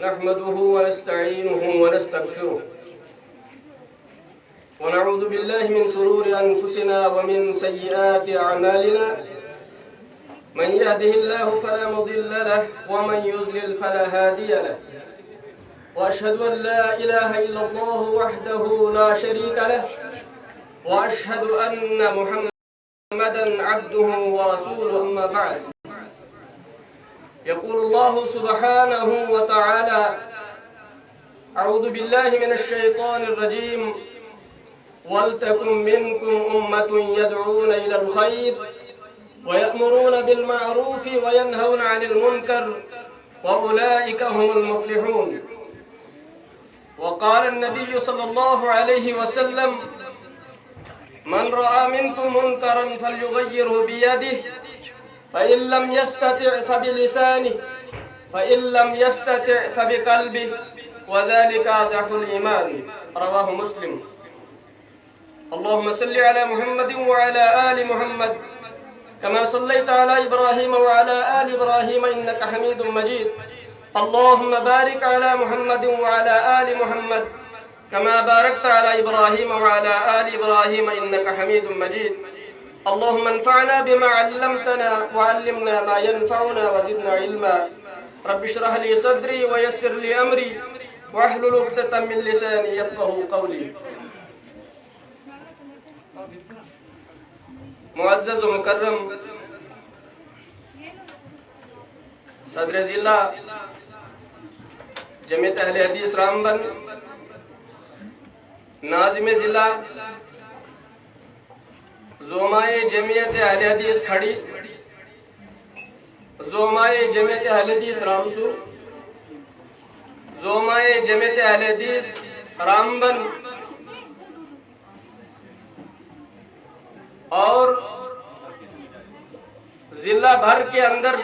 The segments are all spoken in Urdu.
نحمده ونستعينه ونستغفره ونعوذ بالله من شرور أنفسنا ومن سيئات أعمالنا من يهده الله فلا مضل له ومن يضلل فلا هادي له وأشهد أن لا إله إلا الله وحده لا شريك له وأشهد أن محمدا عبده ورسوله أما بعد يقول الله سبحانه وتعالى أعوذ بالله من الشيطان الرجيم ولتكن منكم أمة يدعون إلى الخير ويأمرون بالمعروف وينهون عن المنكر وأولئك هم المفلحون. وقال النبي صلى الله عليه وسلم من رأى منكم منكرا فليغيره بيده فإن لم يستطع فبلسانه فإن لم يستطع فبقلبه وذلك أضعف الإيمان. رواه مسلم. اللهم صل على محمد وعلى آل محمد كما صليت على إبراهيم وعلى آل إبراهيم إنك حميد مجيد. اللهم بارك على محمد وعلى آل محمد كما باركت على إبراهيم وعلى آل إبراهيم إنك حميد مجيد. اللهم انفعنا بما علمتنا وعلمنا ما ينفعنا وزدنا علما. رب اشرح لي صدري ويسر لي أمري واحلل عقدة من لساني يفقهوا قولي. معزز و مکرم صدر ضلع جمعیت اہل حدیث رامبن، ناظم ضلع زومائے جمعیت اہل حدیث کھڑی، زومائے جمعیت اہل حدیث رامسو، زومائے جمعیت اہل حدیث رامبن اور ضلع بھر کے اندر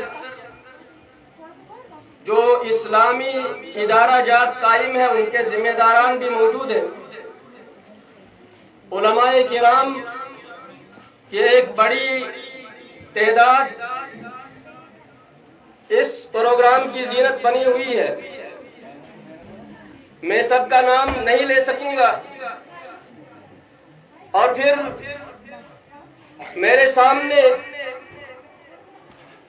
جو اسلامی ادارہ جات قائم ہے ان کے ذمہ داران بھی موجود ہیں. علماء کرام کی ایک بڑی تعداد اس پروگرام کی زینت بنی ہوئی ہے. میں سب کا نام نہیں لے سکوں گا. اور پھر میرے سامنے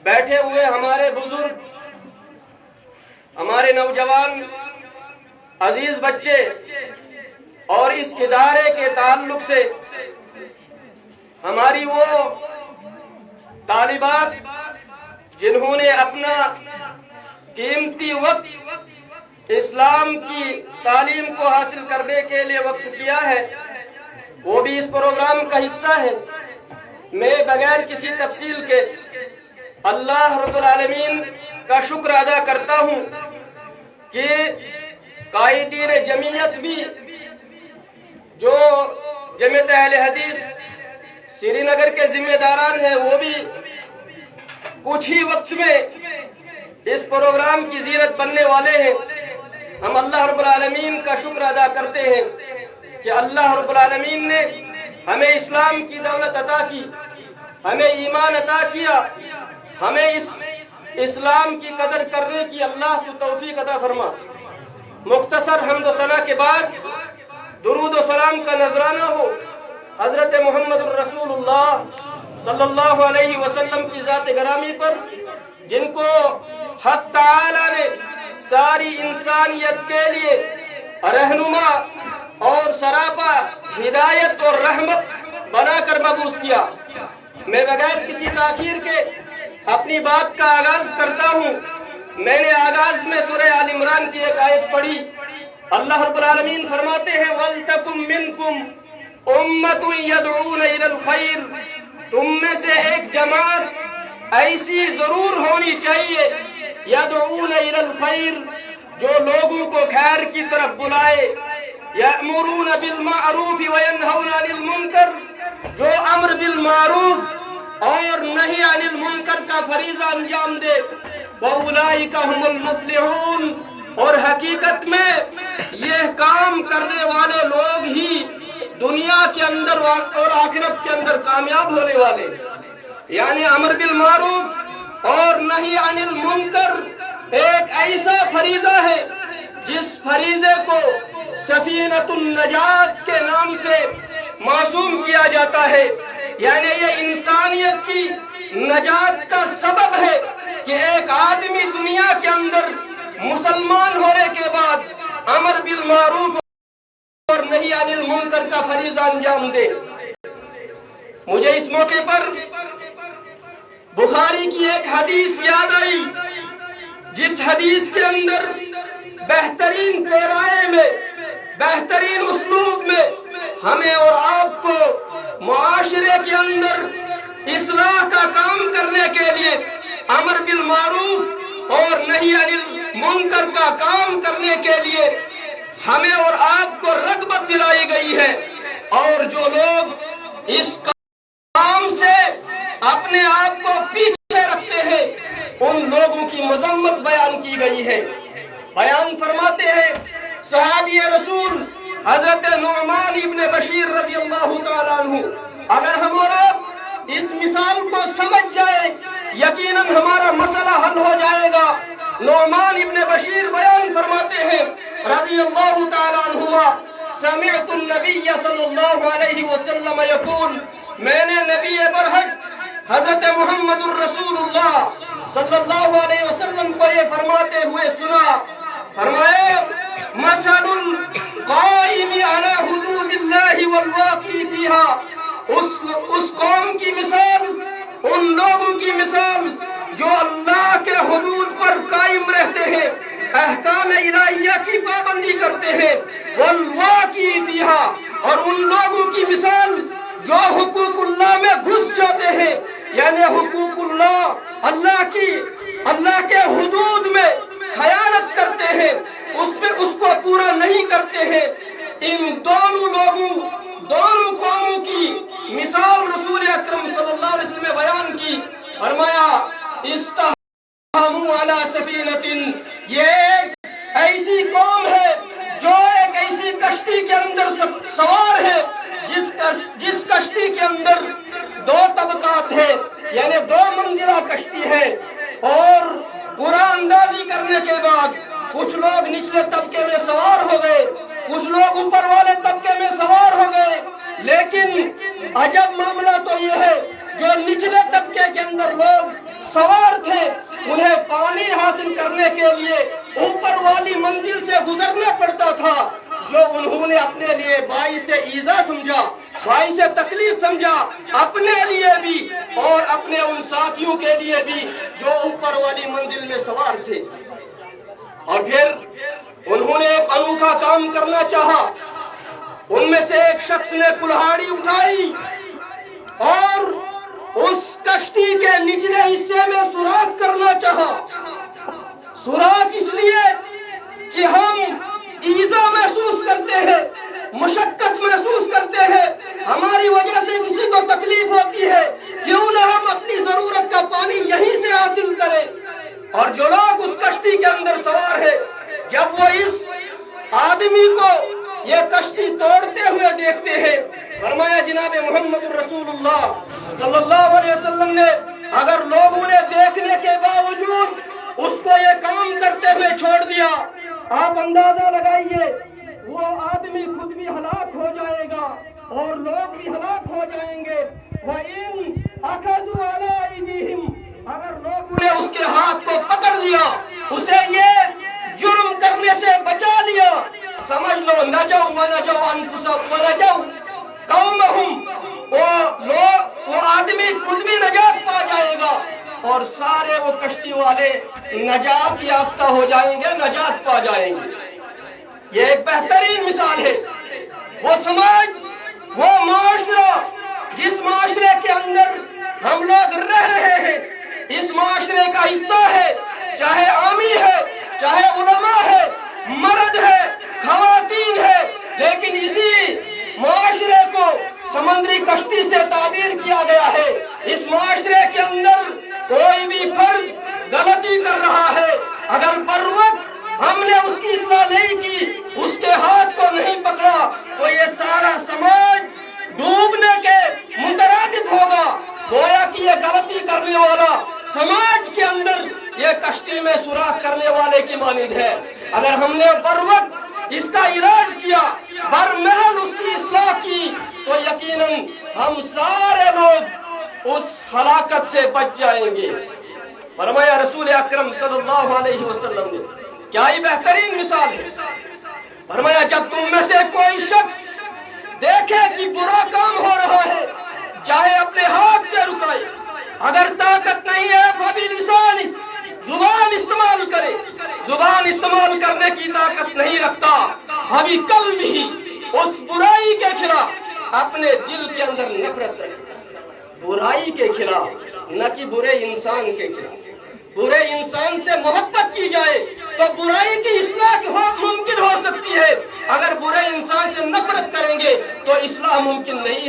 بیٹھے ہوئے ہمارے بزرگ، ہمارے نوجوان عزیز بچے اور اس ادارے کے تعلق سے ہماری وہ طالبات جنہوں نے اپنا قیمتی وقت اسلام کی تعلیم کو حاصل کرنے کے لیے وقف کیا ہے، وہ بھی اس پروگرام کا حصہ ہے. میں بغیر کسی تفصیل کے اللہ رب العالمین کا شکر ادا کرتا ہوں کہ قائدین جمعیت بھی جو جمعیت اہل حدیث سری نگر کے ذمہ داران ہیں وہ بھی کچھ ہی وقت میں اس پروگرام کی زینت بننے والے ہیں. ہم اللہ رب العالمین کا شکر ادا کرتے ہیں کہ اللہ رب العالمین نے ہمیں اسلام کی دولت عطا کی، ہمیں ایمان عطا کیا، ہمیں اس اسلام کی قدر کرنے کی اللہ کو توفیق عطا فرما. مختصر حمد و ثنا کے بعد درود و سلام کا نذرانہ ہو حضرت محمد الرسول اللہ صلی اللہ علیہ وسلم کی ذات گرامی پر، جن کو حق تعالی نے ساری انسانیت کے لیے رہنما اور سراپا ہدایت اور رحمت بنا کر مبعوث کیا. میں بغیر کسی تاخیر کے اپنی بات کا آغاز کرتا ہوں. میں نے آغاز میں سورہ آل عمران کی ایک آیت پڑھی. اللہ رب العالمین فرماتے ہیں وَلْتَكُمْ مِنْكُمْ أُمَّةٌ يَدْعُونَ إِلَى الْخَيْرِ، تم میں سے ایک جماعت ایسی ضرور ہونی چاہیے يَدْعُونَ إِلَى الْخَيْرِ، جو لوگوں کو خیر کی طرف بلائے، يَأْمُرُونَ بِالْمَعْرُوفِ وَيَنْهَوْنَ عَنِ الْمُنْكَرِ، جو امر بالمعروف اور نہی عن المنکر کا فریضہ انجام دے. وَأُولَئِكَ هُمُ الْمُفْلِحُونَ، اور حقیقت میں یہ کام کرنے والے لوگ ہی دنیا کے اندر اور آخرت کے اندر کامیاب ہونے والے. یعنی امر بالمعروف اور نہی عن المنکر ایک ایسا فریضہ ہے جس فریضے کو سفینۃ النجات کے نام سے موسوم کیا جاتا ہے، یعنی یہ انسانیت کی نجات کا سبب ہے کہ ایک آدمی دنیا کے اندر مسلمان ہونے کے بعد امر بالمعروف اور نہی عن المنکر کا فریضہ انجام دے۔ مجھے اس موقع پر بخاری کی ایک حدیث یاد آئی، جس حدیث کے اندر بہترین پیرائے میں، بہترین اسلوب میں ہمیں اور آپ کو معاشرے کے اندر اصلاح کا کام کرنے کے لیے، امر بالمعروف اور نہی عن المنکر کا کام کرنے کے لیے ہمیں اور آپ کو رغبت دلائی گئی ہے، اور جو لوگ اس کام سے اپنے آپ کو پیچھے رکھتے ہیں ان لوگوں کی مذمت بیان کی گئی ہے۔ بیان فرماتے ہیں صحابی رسول حضرت نعمان ابن بشیر رضی اللہ تعالیٰ عنہ، اگر ہم اور آپ اس مثال کو سمجھ جائیں یقیناً ہمارا مسئلہ حل ہو جائے گا۔ نعمان ابن بشیر بیان فرماتے ہیں رضی اللہ تعالیٰ عنہما، سمعت النبی صلی اللہ علیہ وسلم یقول، میں نے نبی برحق حضرت محمد الرسول اللہ صلی اللہ علیہ وسلم کو یہ فرماتے ہوئے سنا، فرمائے مثل القائم علی حدود اللہ والواقع فیہا، اس قوم کی مثال، ان لوگوں کی مثال جو اللہ کے حدود پر قائم رہتے ہیں، احکام الہیہ کی پابندی کرتے ہیں، والواقع فیہا، اور ان لوگوں کی مثال جو حقوق اللہ میں گھس جاتے ہیں، یعنی حقوق اللہ، اللہ کے حدود میں خیانت کرتے ہیں، اس کو پورا نہیں کرتے ہیں۔ ان دونوں لوگوں، دونوں قوموں کی مثال رسول اکرم صلی اللہ علیہ وسلم نے بیان کی، فرمایا استحموا علی سفینۃ، یہ ایک ایسی قوم ہے جو ایک ایسی کشتی کے اندر سوار ہے جس کشتی کے اندر دو طبقات ہیں، یعنی دو منزلہ کشتی ہے، اور پورا اندازی کرنے کے بعد کچھ لوگ نچلے طبقے میں سوار ہو گئے، کچھ لوگ اوپر والے طبقے میں سوار ہو گئے، لیکن عجب معاملہ تو یہ ہے جو نچلے طبقے کے اندر لوگ سوار تھے انہیں پانی حاصل کرنے کے لیے اوپر والی منزل سے گزرنا پڑتا تھا، جو انہوں نے اپنے لیے باعث ایذا سمجھا، باعث تکلیف سمجھا، اپنے لیے بھی اور اپنے ان ساتھیوں کے لیے بھی جو اوپر والی منزل میں سوار تھے۔ اور پھر انہوں نے ایک انوکھا کام کرنا چاہا، ان میں سے ایک شخص نے کلہاڑی اٹھائی اور اس کشتی کے نچلے حصے میں سوراخ کرنا چاہا۔ سوراخ اس لیے کہ ہم ایذا محسوس کرتے ہیں، مشقت محسوس کرتے ہیں، ہماری وجہ سے کسی کو تکلیف ہوتی ہے، کیوں نہ ہم اپنی ضرورت کا پانی یہیں سے حاصل کریں۔ اور جو لوگ اس کشتی کے اندر سوار ہیں، جب وہ اس آدمی کو یہ کشتی توڑتے ہوئے دیکھتے ہیں، فرمایا جناب محمد الرسول اللہ صلی اللہ علیہ وسلم نے اگر لوگوں نے دیکھنے کے باوجود اس کو یہ کام کرتے ہوئے چھوڑ دیا، آپ اندازہ لگائیے وہ آدمی خود بھی ہلاک ہو جائے گا اور لوگ بھی ہلاک ہو جائیں گے۔ وَإِنْ أَخَذُوا عَلَىٰ أَيْدِيهِمْ، اگر لوگوں نے اس کے ہاتھ کو پکڑ لیا، اسے یہ جرم کرنے سے بچا لیا، سمجھ لو نجوا ونجوا انفسهم ونجوا قومهم، وہ آدمی خود بھی نجات پا جائے گا اور سارے وہ کشتی والے نجات یافتہ ہو جائیں گے، نجات پا جائیں گے۔ یہ ایک بہترین مثال ہے، وہ سماج، وہ معاشرہ جس معاشرے کے اندر ہم لوگ رہ رہے ہیں، اس معاشرے کا حصہ ہے، چاہے عامی ہے، چاہے علماء ہے، مرد ہے، خواتین ہے، لیکن اسی معاشرے کو سمندری کشتی سے تعبیر کیا گیا ہے۔ اس معاشرے کے اندر کوئی بھی فرد غلطی کر رہا ہے، اگر بر وقت ہم نے اس کی اصلاح نہیں کی، اس کے ہاتھ کو نہیں پکڑا، تو یہ سارا سماج ڈوبنے کے مترادف ہوگا۔ گویا کہ یہ غلطی کرنے والا سماج کے اندر یہ کشتی میں سوراخ کرنے والے کی مانند ہے۔ اگر ہم نے بر وقت اس کا علاج کیا، برمحل اس کی اصلاح کی، تو یقیناً ہم سارے لوگ اس ہلاکت سے بچ جائیں گے۔ فرمایا رسول اکرم صلی اللہ علیہ وسلم نے، کیا ہی بہترین مثال ہے۔ فرمایا جب تم میں سے کوئی شخص دیکھے کہ برا کام ہو رہا ہے، چاہے اپنے ہاتھ سے رکائے، اگر طاقت نہیں ہے فبلسانی، زبان استعمال کرے، زبان استعمال کرنے کی طاقت نہیں رکھتا، ابھی کل بھی اس برائی کے خلاف اپنے دل کے اندر نفرت رکھے، برائی کے خلاف، نہ کہ برے انسان کے خلاف۔ برے انسان سے محبت کی جائے تو برائی کی اصلاح ممکن ہو سکتی ہے، اگر برے انسان سے نفرت کریں گے تو اصلاح ممکن نہیں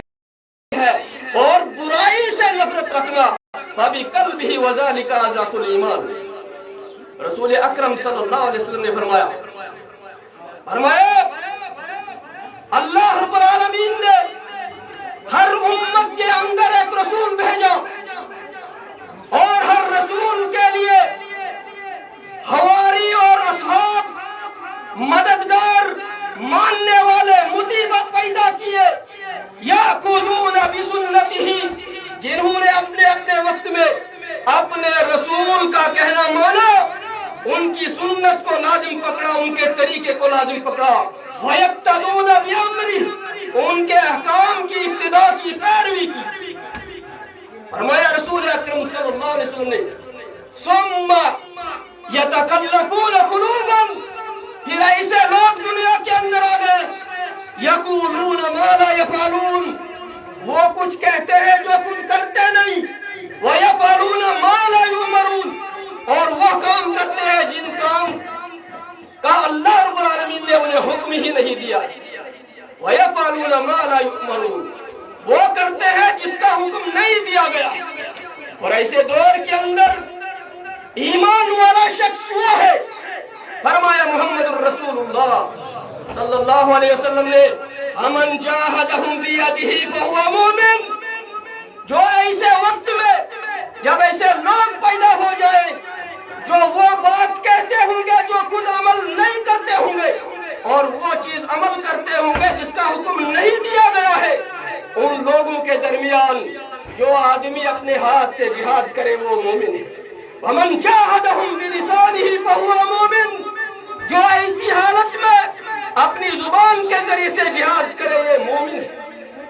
ہے۔ اور برائی سے نفرت رکھنا ابھی کل بھی وذالک اضعف الایمان۔ رسول اکرم صلی اللہ علیہ وسلم نے فرمایا اللہ رب العالمین نے ہر امت کے اندر ایک رسول بھیجا، اور ہر رسول کے لیے حواری اور اصحاب، مددگار، ماننے والے، مطیع پیدا کیے، یأخذون بسنتہ، جنہوں نے اپنے اپنے وقت میں اپنے رسول کا کہنا مانا، ان کی سنت کو لازم پکڑا، ان کے طریقے کو لازم پکڑا، وَيَقْتَدُونَ بِأَمْرِهِ، ان کے احکام کی اقتداء کی، پیروی کی۔ فرمایا رسول اکرم صلی اللہ علیہ وسلم نے ثم يتكلفون قلوبا، پھر ایسے لوگ دنیا کے اندر آ گئے، یقولون ما لا يفعلون، وہ کچھ کہتے ہیں جو کچھ کرتے نہیں، ويفعلون ما لا يؤمرون، اور وہ کام کرتے ہیں جن کام کا اللہ رب العالمین نے انہیں حکم ہی نہیں دیا، ويفعلون ما لا يؤمرون، وہ کرتے ہیں جس کا حکم نہیں دیا گیا۔ اور ایسے دور کے اندر ایمان والا شخص وہ ہے، فرمایا محمد الرسول اللہ صلی اللہ علیہ وسلم نے، امن جاہدہم بیدہ فہو مومن، جو ایسے وقت میں جب ایسے لوگ پیدا ہو جائیں جو وہ بات کہتے ہوں گے جو خود عمل نہیں کرتے ہوں گے، اور وہ چیز عمل کرتے ہوں گے جس کا حکم نہیں دیا گیا ہے، ان لوگوں کے درمیان جو آدمی اپنے ہاتھ سے جہاد کرے وہ مومن ہے۔ وَمَنْ جَاهَدَهُمْ بِلِسَانِهِ فَهُوَ مُؤْمِنٌ، جو ایسی حالت میں اپنی زبان کے ذریعے سے جہاد کرے یہ مومن ہے۔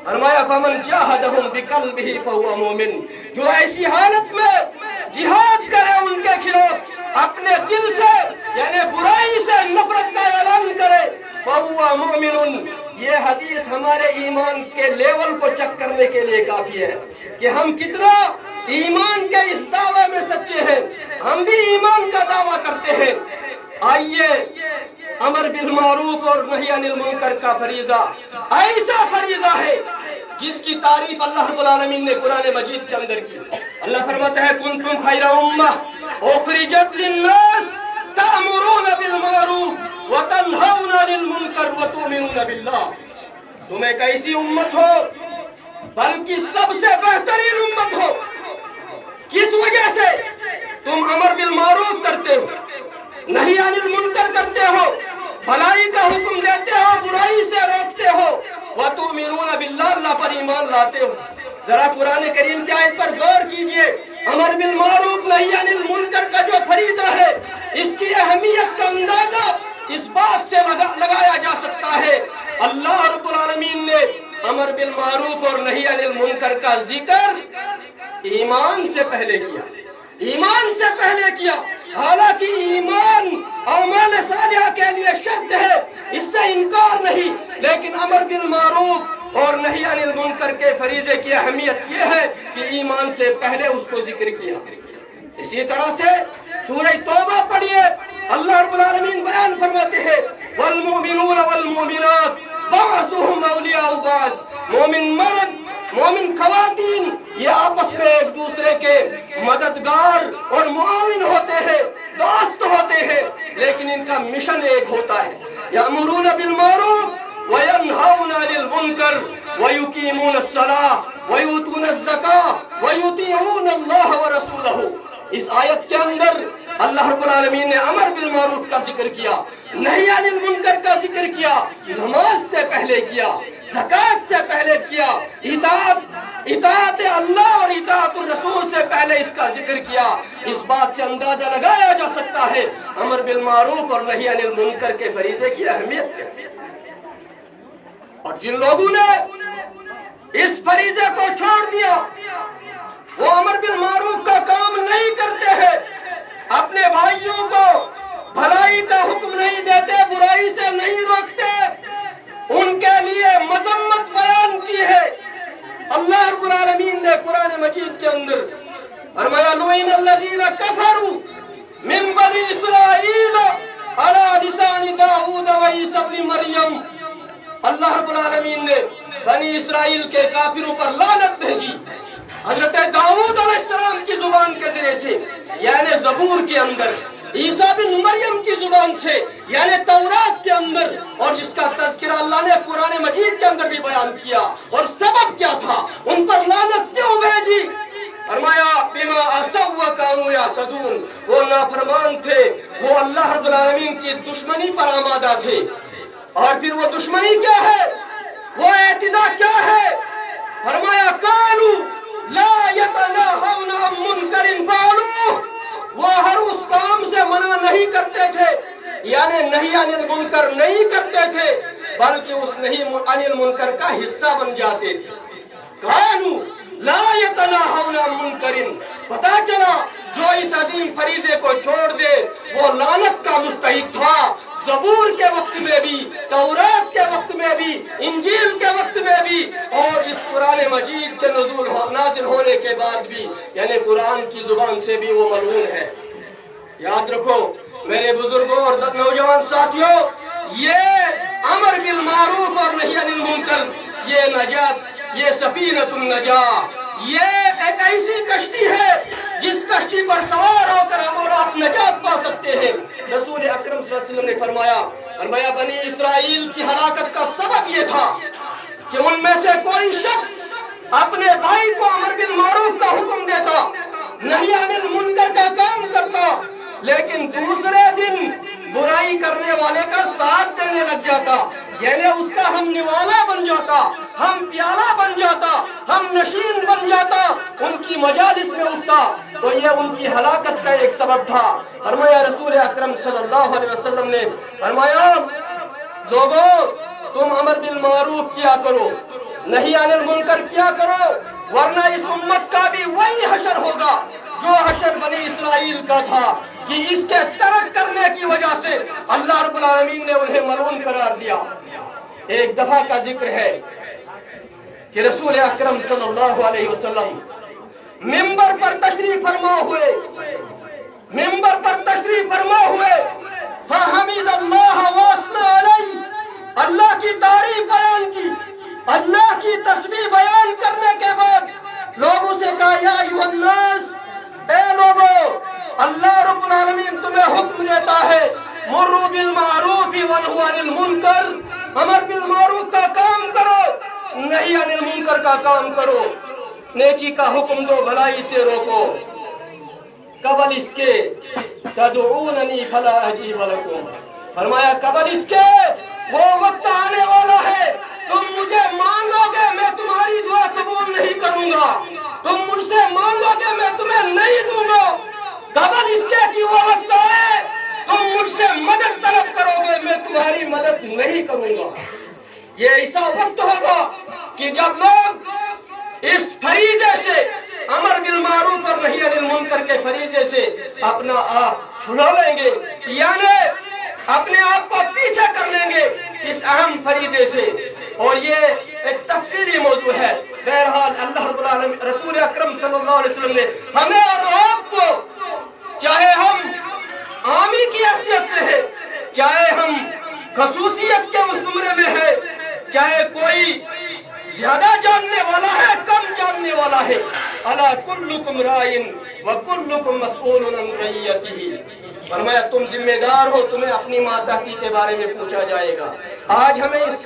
فرمایا فَمَنْ جَاهَدَهُمْ بِقَلْبِهِ فَهُوَ مُؤْمِنٌ، جو ایسی حالت میں جہاد کرے ان کے خلاف، اپنے دل سے یعنی برائی سے نفرت کا اعلان کرے، فَهُوَ مُؤْمِنٌ۔ یہ حدیث ہمارے ایمان کے لیول کو چیک کرنے کے لیے کافی ہے کہ ہم کتنا ایمان کے اس دعوے میں سچے ہیں۔ ہم بھی ایمان کا دعویٰ کرتے ہیں۔ آئیے امر بالمعروف اور نہی عن المنکر کا فریضہ ایسا فریضہ ہے جس کی تعریف اللہ رب العالمین نے قرآن مجید کے اندر کی۔ اللہ فرماتا ہے کنتم خیر امہ اخرجت للناس تأمرون بالمعروف وتنہون عن المنکر وتؤمنون باللہ، تم ایک ایسی امت ہو بلکہ سب سے بہترین امت ہو، کس وجہ سے تم امر بالمعروف کرتے ہو، نہی عن المنکر کرتے ہو، بھلائی کا حکم دیتے ہو، برائی سے روکتے ہو، وَتُؤْمِنُونَ بِاللَّهِ، اللہ پر ایمان لاتے ہو۔ ذرا قرآن کریم کی آیت پر غور کیجئے، امر بالمعروف نہی عن المنکر کا جو فریضہ ہے، اس کی اہمیت کا اندازہ اس بات سے لگایا جا سکتا ہے، اللہ رب العالمین نے امر بالمعروف اور نہی عن المنکر کا ذکر ایمان سے پہلے کیا، ایمان سے پہلے کیا، حالانکہ ایمان اعمال صالحہ کے لیے شرط ہے، اس سے انکار نہیں، لیکن امر بالمعروف اور نہی عن المنکر کے فریضے کی اہمیت یہ ہے کہ ایمان سے پہلے اس کو ذکر کیا۔ اسی طرح سے سورہ توبہ پڑھیے، اللہ رب العالمین بیان فرماتے ہیں والمؤمنون والمؤمنات بعضهم اولیاء بعض، مومن مرد مومن خواتین یہ آپس میں ایک دوسرے کے مددگار اور معاون ہوتے ہیں، دوست ہوتے ہیں، لیکن ان کا مشن ایک ہوتا ہے، یأمرون بالمعروف وینہون عن المنکر ویقیمون الصلاۃ ویؤتون الزکاۃ ویطیعون اللہ ورسولہ۔ اس آیت کے اندر اللہ رب العالمین نے امر بالمعروف کا ذکر کیا، نہی عن المنکر کا ذکر کیا، نماز سے پہلے کیا، زکوٰۃ سے پہلے کیا، اطاعت اللہ اور اطاعت الرسول سے پہلے اس کا ذکر کیا۔ اس بات سے اندازہ لگایا جا سکتا ہے امر بالمعروف اور نہی عن المنکر کے فریضے کی اہمیت کیا ہے۔ اور جن لوگوں نے اس فریضے کو چھوڑ دیا، وہ امر بالمعروف کا کام نہیں کرتے ہیں، اپنے بھائیوں کو بھلائی کا حکم نہیں دیتے، برائی سے نہیں روکتے، ان کے لیے مذمت بیان کی ہے۔ اللہ رب العالمین نے قرآن مجید کے اندر فرمایا لعن الذین کفروا من بنی اسرائیل علی لسان داؤد وعیسی ابن مریم۔ اللہ رب العالمین نے بنی اسرائیل کے کافروں پر لعنت بھیجی حضرت داؤد علیہ السلام کی زبان کے ذریعے سے، یعنی زبور کے اندر، عیسیٰ بن مریم کی زبان سے یعنی تورات کے اندر، اور جس کا تذکرہ اللہ نے قرآن مجید کے اندر بھی بیان کیا۔ اور سبب کیا تھا؟ ان پر لعنت کیوں بھیجی؟ فرمایا بما عصوا وكانوا يعتدون، وہ نافرمان تھے، وہ اللہ رب العالمین کی دشمنی پر آمادہ تھے۔ اور پھر وہ دشمنی کیا ہے، وہ اعتداء کیا ہے؟ فرمایا قالوا لا يتناهون عن منکر فعلوه، وہ ہر اس کام سے منع نہیں کرتے تھے، یعنی نہی عن المنکر نہیں کرتے تھے، بلکہ اس نہی عن المنکر کا حصہ بن جاتے تھے۔ قالوا لا يتناهون عن منکر، پتا چلا جو اس عظیم فریضے کو چھوڑ دے وہ لعنت کا مستحق تھا۔ زبور کے وقت میں بھی، تورات کے وقت میں بھی، انجیل کے وقت میں بھی، اور اس قرآن مجید کے نازل ہونے کے بعد بھی، یعنی قرآن کی زبان سے بھی وہ ملعون ہے۔ یاد رکھو میرے بزرگوں اور نوجوان ساتھیوں، یہ امر بالمعروف اور نہی عن المنکر، یہ نجات، یہ سفینۃ النجاہ، یہ ایک ایسی کشتی ہے جس کشتی پر سوار ہو کر ہم اور آپ نجات پا سکتے ہیں۔ رسول اکرم صلی اللہ علیہ وسلم نے فرمایا بنی اسرائیل کی ہلاکت کا سبب یہ تھا کہ ان میں سے کوئی شخص اپنے بھائی کو امر بالمعروف کا حکم دیتا، نہی عن المنکر کا کام کرتا، لیکن دوسرے دن برائی کرنے والے کا ساتھ دینے لگ جاتا، یعنی اس کا ہم نوالا بن جاتا، ہم پیالہ بن جاتا، ہم نشین بن جاتا، ان کی مجالس میں اٹھتا، تو یہ ان کی ہلاکت کا ایک سبب تھا۔ فرمایا رسول اکرم صلی اللہ علیہ وسلم نے فرمایا لوگوں تم امر بالمعروف کیا کرو، نہی عن المنکر کیا کرو، ورنہ اس امت کا بھی وہی حشر ہوگا جو حشر بنی اسرائیل کا تھا، کہ اس کے ترک کرنے کی وجہ سے اللہ رب العالمین نے انہیں ملعون قرار دیا۔ ایک دفعہ کا ذکر ہے کہ رسول اکرم صلی اللہ علیہ وسلم منبر پر تشریف فرما ہوئے، فحمد اللہ واثنى علیہ، اللہ کی تعریف بیان کی، اللہ کی تسبیح بیان کرنے کے بعد لوگوں سے کہا یا ایھا الناس، اے لوگو، اللہ رب العالمین تمہیں حکم دیتا ہے مروا بالمعروف وانہوا عن المنکر، امر بالمعروف کا کام کرو، نہی عن المنکر کا کام کرو، نیکی کا حکم دو، بھلائی سے روکو۔ قبل اس کے تدعوننی فلا اجیب لکم، فرمایا قبل اس کے وہ وقت آنے والا ہے تم مجھے مانگو گے میں تمہاری دعا قبول نہیں کروں گا، تم مجھ سے مانگو گے میں تمہیں نہیں دوں گا، قبل اس کے کہ وہ وقت آئے تم مجھ سے مدد طلب کرو گے میں تمہاری مدد نہیں کروں گا۔ یہ ایسا وقت ہوگا کہ جب لوگ اس فریضے سے، امر بالمعروف اور نہی عن المنکر کے فریضے سے اپنا آپ چھڑا لیں گے، یعنی اپنے آپ کو پیچھے کر لیں گے اس اہم فریضے سے۔ اور یہ ایک تفصیلی موضوع ہے۔ بہرحال اللہ رب العالمین رسول اکرم صلی اللہ علیہ وسلم نے ہمیں اور آپ کو، چاہے ہم عامی کی حیثیت سے ہے، چاہے ہم خصوصیت کے اس زمرے میں ہے، چاہے کوئی زیادہ جاننے والا ہے کم جاننے والا ہے، الا کلکم راعٍ وکلکم مسئول عن رعیتہ، فرمایا تم ذمہ دار ہو، تمہیں اپنی ماتحتی کے بارے میں پوچھا جائے گا۔ آج ہمیں اس